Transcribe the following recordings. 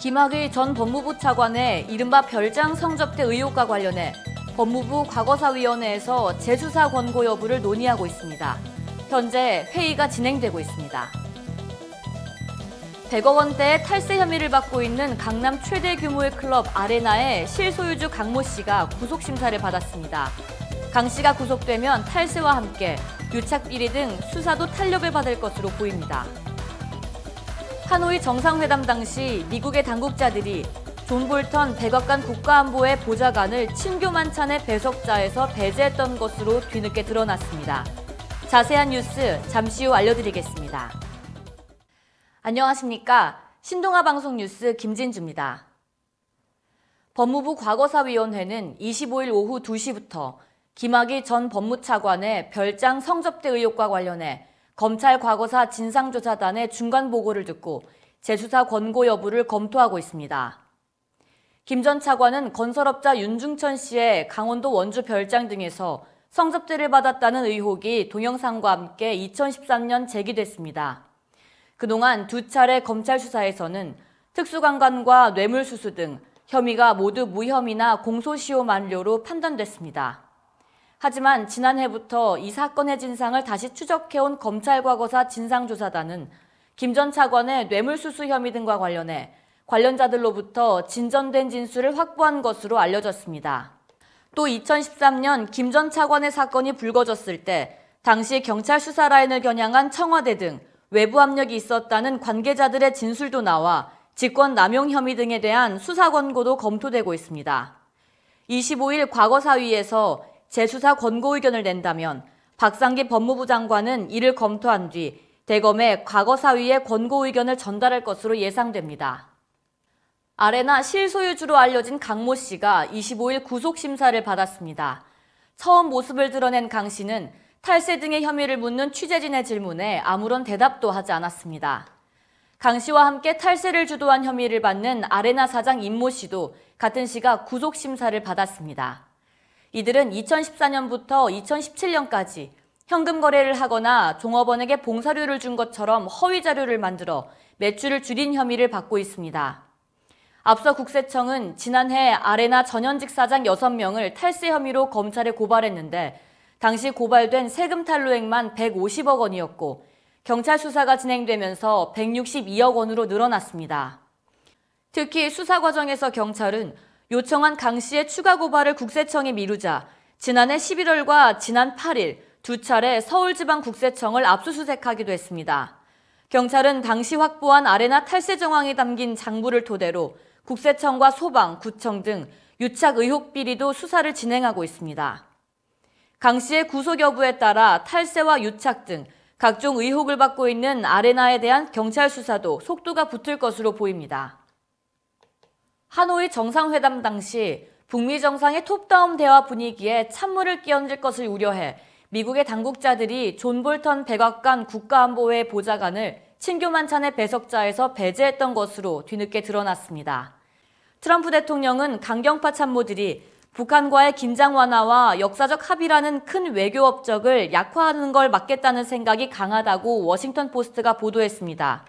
김학의 전 법무부 차관의 이른바 별장 성접대 의혹과 관련해 법무부 과거사위원회에서 재수사 권고 여부를 논의하고 있습니다. 현재 회의가 진행되고 있습니다. 100억 원대의 탈세 혐의를 받고 있는 강남 최대 규모의 클럽 아레나의 실소유주 강모 씨가 구속심사를 받았습니다. 강 씨가 구속되면 탈세와 함께 유착 비리 등 수사도 탄력을 받을 것으로 보입니다. 하노이 정상회담 당시 미국의 당국자들이 존 볼턴 백악관 국가안보회 보좌관을 친교 만찬의 배석자에서 배제했던 것으로 뒤늦게 드러났습니다. 자세한 뉴스 잠시 후 알려드리겠습니다. 안녕하십니까? 신동아 방송 뉴스 김진주입니다. 법무부 과거사위원회는 25일 오후 2시부터 김학의 전 법무차관의 별장 성접대 의혹과 관련해 검찰 과거사 진상조사단의 중간 보고를 듣고 재수사 권고 여부를 검토하고 있습니다. 김 전 차관은 건설업자 윤중천 씨의 강원도 원주 별장 등에서 성접대를 받았다는 의혹이 동영상과 함께 2013년 제기됐습니다. 그동안 두 차례 검찰 수사에서는 특수강간과 뇌물수수 등 혐의가 모두 무혐의나 공소시효 만료로 판단됐습니다. 하지만 지난해부터 이 사건의 진상을 다시 추적해온 검찰과거사 진상조사단은 김 전 차관의 뇌물수수 혐의 등과 관련해 관련자들로부터 진전된 진술을 확보한 것으로 알려졌습니다. 또 2013년 김 전 차관의 사건이 불거졌을 때 당시 경찰 수사 라인을 겨냥한 청와대 등 외부 압력이 있었다는 관계자들의 진술도 나와 직권 남용 혐의 등에 대한 수사 권고도 검토되고 있습니다. 25일 과거사위에서 재수사 권고 의견을 낸다면 박상기 법무부 장관은 이를 검토한 뒤 대검에 과거사위에 권고 의견을 전달할 것으로 예상됩니다. 아레나 실소유주로 알려진 강모 씨가 25일 구속심사를 받았습니다. 처음 모습을 드러낸 강 씨는 탈세 등의 혐의를 묻는 취재진의 질문에 아무런 대답도 하지 않았습니다. 강 씨와 함께 탈세를 주도한 혐의를 받는 아레나 사장 임모 씨도 같은 시각 구속심사를 받았습니다. 이들은 2014년부터 2017년까지 현금 거래를 하거나 종업원에게 봉사료를 준 것처럼 허위 자료를 만들어 매출을 줄인 혐의를 받고 있습니다. 앞서 국세청은 지난해 아레나 전현직 사장 6명을 탈세 혐의로 검찰에 고발했는데 당시 고발된 세금 탈루액만 150억 원이었고 경찰 수사가 진행되면서 162억 원으로 늘어났습니다. 특히 수사 과정에서 경찰은 요청한 강 씨의 추가 고발을 국세청이 미루자 지난해 11월과 지난 8일 두 차례 서울지방국세청을 압수수색하기도 했습니다. 경찰은 당시 확보한 아레나 탈세 정황이 담긴 장부를 토대로 국세청과 소방, 구청 등 유착 의혹 비리도 수사를 진행하고 있습니다. 강 씨의 구속 여부에 따라 탈세와 유착 등 각종 의혹을 받고 있는 아레나에 대한 경찰 수사도 속도가 붙을 것으로 보입니다. 하노이 정상회담 당시 북미 정상의 톱다운 대화 분위기에 찬물을 끼얹을 것을 우려해 미국의 당국자들이 존 볼턴 백악관 국가안보회 보좌관을 친교 만찬의 배석자에서 배제했던 것으로 뒤늦게 드러났습니다. 트럼프 대통령은 강경파 참모들이 북한과의 긴장 완화와 역사적 합의라는 큰 외교 업적을 약화하는 걸 막겠다는 생각이 강하다고 워싱턴 포스트가 보도했습니다.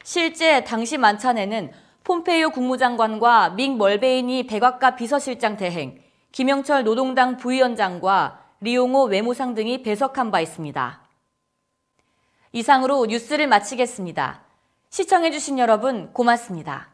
실제 당시 만찬에는 폼페이오 국무장관과 믹 멀베이니 백악관 비서실장 대행, 김영철 노동당 부위원장과 리용호 외무상 등이 배석한 바 있습니다. 이상으로 뉴스를 마치겠습니다. 시청해주신 여러분 고맙습니다.